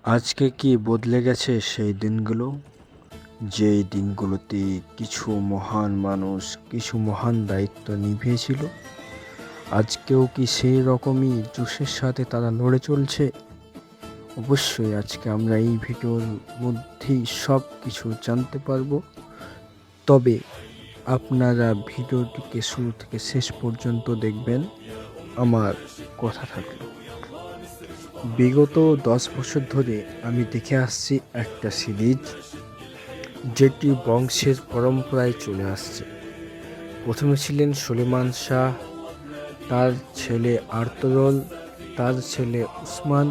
আজকে কি বদলে গেছে সেই দিনগুলো? যেই দিনগুলোতে কিছু মহান মানুষ কিছু মহান দায়িত্ব নিভিয়েছিল। আজকেও কি সেই রকমই জোশের সাথে তারা লড়ে চলছে? অবশ্যই আজকে আমরা এই ভিডিওর মধ্যেই সব কিছু জানতে পারবো। তবে আপনারা ভিডিওটিকে শুরু থেকে শেষ পর্যন্ত দেখবেন, আমার কথা থাকলো। বিগত 10 বছর ধরে আমি দেখে আসছি একটা সিরিজ, যেটি বংশের পরম্পরায় চলে আসছে। প্রথমে ছিলেন সুলেমান শাহ, তার ছেলে আর্তুগরুল, তার ছেলে উসমান,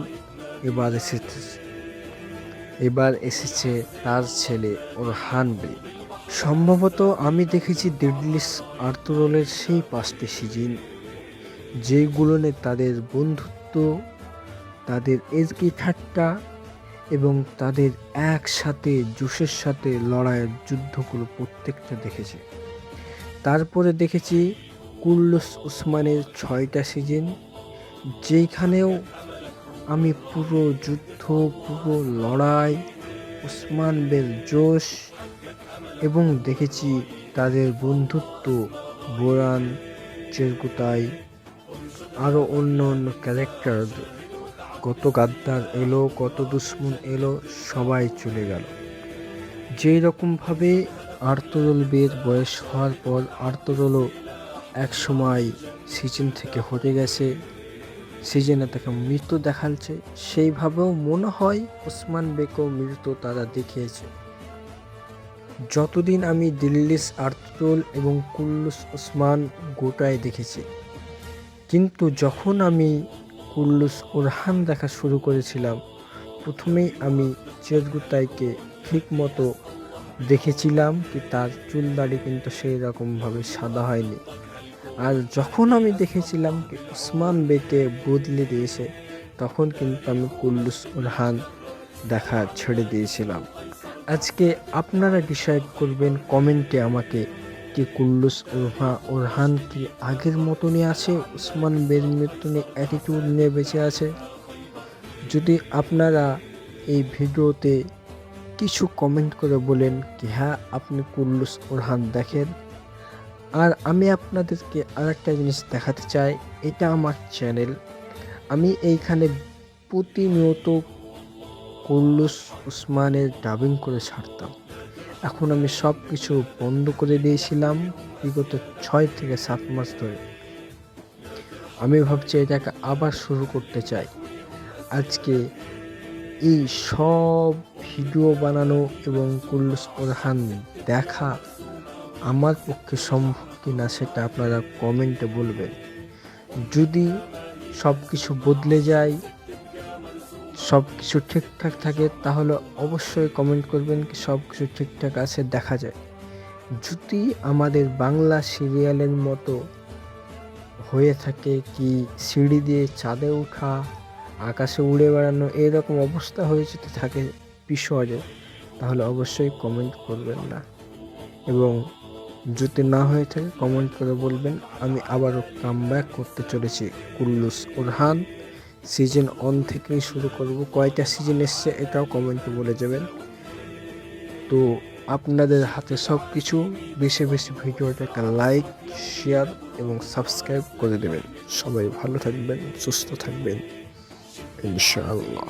এবার এসেছে তার ছেলে ওরহান বে। সম্ভবত আমি দেখেছি দিল্লিস আর্তুগরুলের সেই 5টি সিজন, যেগুলোনে তাদের বন্ধুত্ব, তাদের এজকি ঠাট্টা এবং তাদের একসাথে জোশের সাথে লড়াইয়ের যুদ্ধগুলো প্রত্যেকটা দেখেছি। তারপরে দেখেছি কুল্লুস উসমানের 6টা সিজন, যেখানেও আমি পুরো যুদ্ধ, পুরো লড়াই, উসমান বের জোশ এবং দেখেছি তাদের বন্ধুত্ব, বোরান, চেরকুতাই, আরও অন্য অন্য ক্যারেক্টার। কত গাদ্দার এলো, কত দুশ্মন এলো, সবাই চলে গেল। যেই রকমভাবে আর্তুগরুল বের বয়স হওয়ার পর আর্তুগরুলও এক সময় সিজন থেকে হতে গেছে, সিজনে তাকে মৃত্যু দেখাচ্ছে, সেইভাবেও মনে হয় উসমান বেকেও মৃত্যু তারা দেখিয়েছে। যতদিন আমি দিল্লিস আর্তুগরুল এবং কুল্লুস উসমান গোটায় দেখেছি, কিন্তু যখন আমি কুল্লুস ওরহান দেখা শুরু করেছিলাম, প্রথমেই আমি চেরকুতাইকে ঠিক মতো দেখেছিলাম কি তার চুল দাড়ি কিন্তু সেই রকমভাবে সাদা হয়নি। আর যখন আমি দেখেছিলাম কি উসমান বেকে বদলে দিয়েছে, তখন কিন্তু আমি কুল্লুস ওরহান দেখা ছেড়ে দিয়েছিলাম। আজকে আপনারা ডিসাইড করবেন কমেন্টে আমাকে কি কুল্লুস ওরহান কি আগের মতনই আছে, উসমান বের মৃত্যু নিয়ে অ্যাটিটিউড নিয়ে বেঁচে আছে? যদি আপনারা এই ভিডিওতে কিছু কমেন্ট করে বলেন কি হ্যাঁ আপনি কুল্লুস ওরহান দেখেন। আর আমি আপনাদেরকে আরেকটা জিনিস দেখাতে চাই, এটা আমার চ্যানেল, আমি এইখানে প্রতিনিয়ত কুল্লুস উসমানের ডাবিং করে ছাড়তাম। এখন আমি সব কিছু বন্ধ করে দিয়েছিলাম বিগত 6 থেকে 7 মাস ধরে। আমি ভাবছি এটাকে আবার শুরু করতে চাই। আজকে এই সব ভিডিও বানানো এবং কুল্লুস ওরহান দেখা আমার পক্ষে সম্ভব কিনা সেটা আপনারা কমেন্টে বলবেন। যদি সব কিছু বদলে যায়, সব কিছু ঠিকঠাক থাকে, তাহলে অবশ্যই কমেন্ট করবেন কি সব কিছু ঠিকঠাক আছে, দেখা যায়। যদি আমাদের বাংলা সিরিয়ালের মতো হয়ে থাকে কি সিঁড়ি দিয়ে চাঁদে ওঠা, আকাশে উড়ে বেড়ানো, এরকম অবস্থা হয়ে যদি থাকে বিষয়ে, তাহলে অবশ্যই কমেন্ট করবেন না। এবং যদি না হয়ে থাকে কমেন্ট করে বলবেন। আমি আবারও কামব্যাক করতে চলেছি কুল্লুস ওরহান, সিজন 1 থেকেই শুরু করব। কয়টা সিজন এসছে এটাও কমেন্টে বলে যাবেন। তো আপনাদের হাতে সব কিছু, বেশি বেশি ভিডিওটাকে লাইক, শেয়ার এবং সাবস্ক্রাইব করে দেবেন। সবাই ভালো থাকবেন, সুস্থ থাকবেন, ইনশাআল্লাহ।